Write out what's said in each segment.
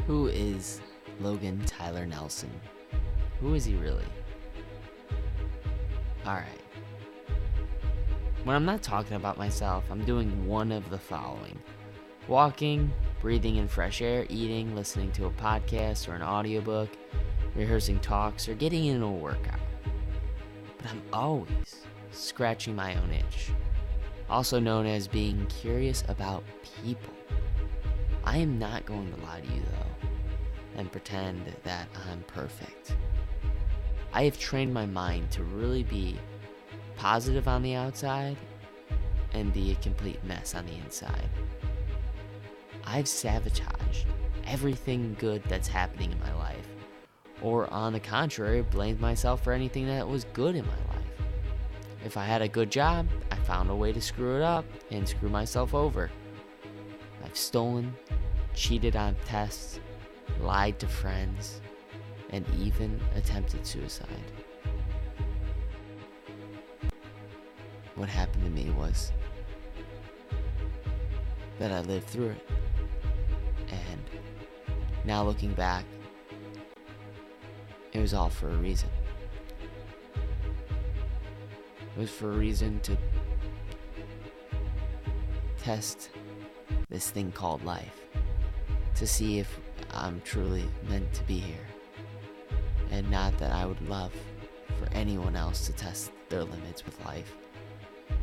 Who is Logan Tyler Nelson? Who is he really? Alright. When I'm not talking about myself, I'm doing one of the following: walking, breathing in fresh air, eating, listening to a podcast or an audiobook, rehearsing talks, or getting into a workout. But I'm always scratching my own itch, also known as being curious about people. I am not going to lie to you though, and pretend that I'm perfect. I have trained my mind to really be positive on the outside and be a complete mess on the inside. I've sabotaged everything good that's happening in my life, or on the contrary, blamed myself for anything that was good in my life. If I had a good job, I found a way to screw it up and screw myself over. I've stolen, cheated on tests, lied to friends, and even attempted suicide. What happened to me was that I lived through it. And now looking back, it was all for a reason. It was for a reason to test this thing called life, to see if I'm truly meant to be here. And not that I would love for anyone else to test their limits with life,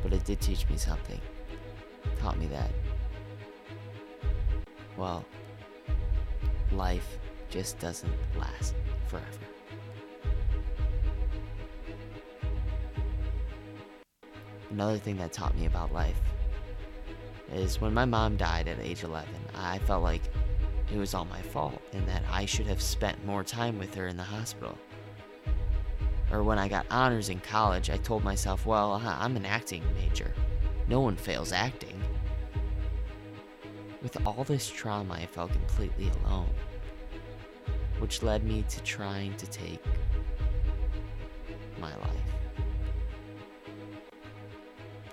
but it did teach me something. It taught me that, well, life just doesn't last forever. Another thing that taught me about life is when my mom died at age 11, I felt like it was all my fault and that I should have spent more time with her in the hospital. Or when I got honors in college, I told myself, well, I'm an acting major. No one fails acting. With all this trauma, I felt completely alone, which led me to trying to take my life.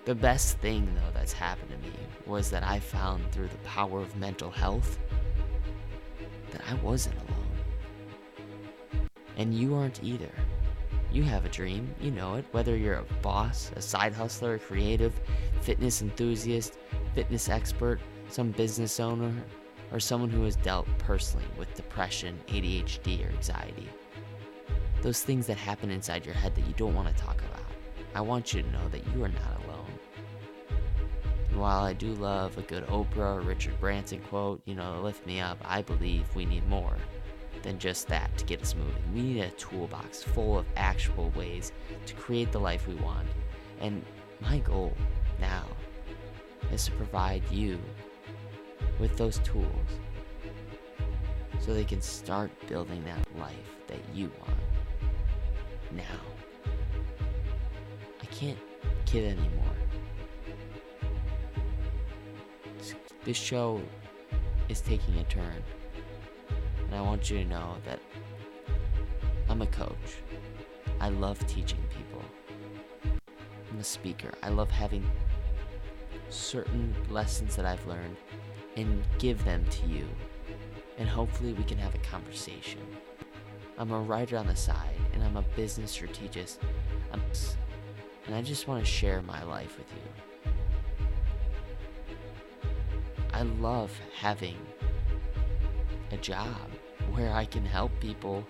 The best thing, though, that's happened to me was that I found through the power of mental health that I wasn't alone. And you aren't either. You have a dream, you know it, whether you're a boss, a side hustler, a creative, fitness enthusiast, fitness expert, some business owner, or someone who has dealt personally with depression, ADHD, or anxiety. Those things that happen inside your head that you don't want to talk about. I want you to know that you are not alone. And while I do love a good Oprah or Richard Branson quote, lift me up, I believe we need more than just that to get us moving. We need a toolbox full of actual ways to create the life we want. And my goal now is to provide you with those tools so they can start building that life that you want now. I can't kid anymore. This show is taking a turn, and I want you to know that I'm a coach. I love teaching people. I'm a speaker. I love having certain lessons that I've learned and give them to you, and hopefully we can have a conversation. I'm a writer on the side, and I'm a business strategist, and I just want to share my life with you. I love having a job where I can help people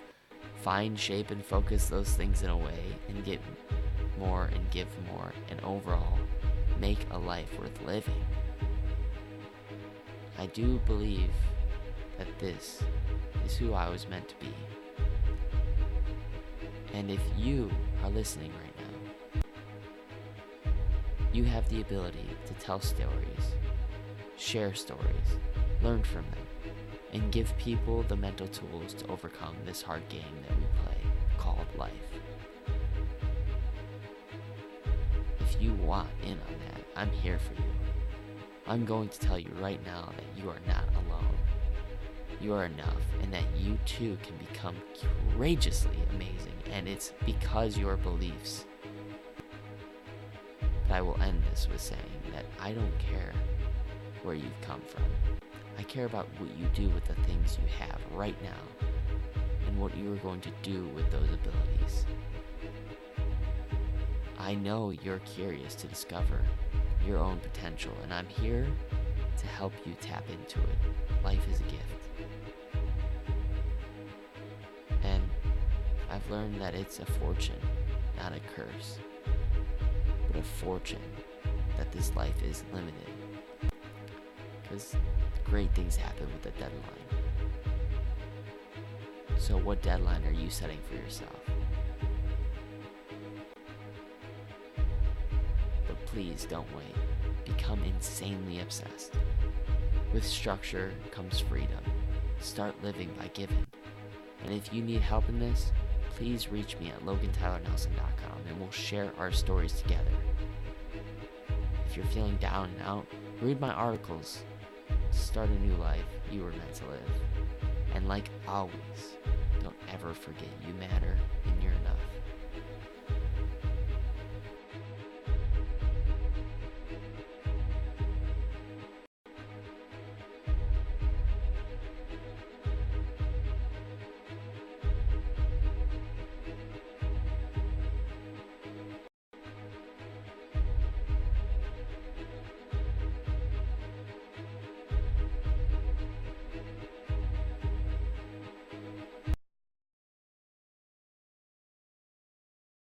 find, shape, and focus those things in a way and get more and give more and overall make a life worth living. I do believe that this is who I was meant to be. And if you are listening right now, you have the ability to tell stories, share stories, learn from them, and give people the mental tools to overcome this hard game that we play called life. If you want in on that, I'm here for you. I'm going to tell you right now that you are not alone. You are enough, and that you too can become courageously amazing, and it's because your beliefs. But I will end this with saying that I don't care where you've come from. I care about what you do with the things you have right now and what you are going to do with those abilities. I know you're curious to discover your own potential, and I'm here to help you tap into it. Life is a gift. And I've learned that it's a fortune, not a curse, but a fortune that this life is limited. Because great things happen with a deadline. So what deadline are you setting for yourself? But please don't wait. Become insanely obsessed. With structure comes freedom. Start living by giving. And if you need help in this, please reach me at logantyler.nelson.com and we'll share our stories together. If you're feeling down and out, read my articles. Start a new life you were meant to live. And like always, don't ever forget you matter and